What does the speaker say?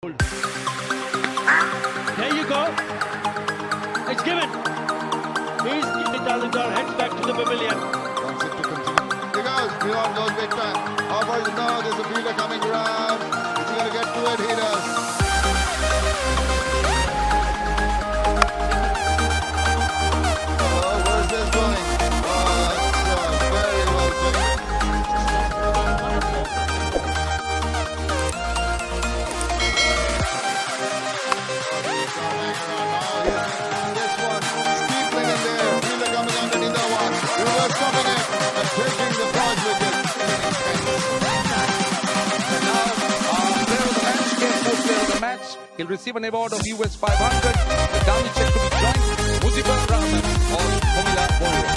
There you go. It's given. He's Dalindar heads back to the pavilion. Wants it to continue. He goes beyond those big time. How far is it now? There's a fielder coming around. Is he going to get to it? He does. Oh, where's this going? Oh, that's very well played. This one, steepling in there. Fielder coming underneath that one. Reverse stopping it and taking the prize wicket. Player of the match, fourth player of the match. He'll receive an award of US 500. The dummy check to be joined. Mujib or Waguri.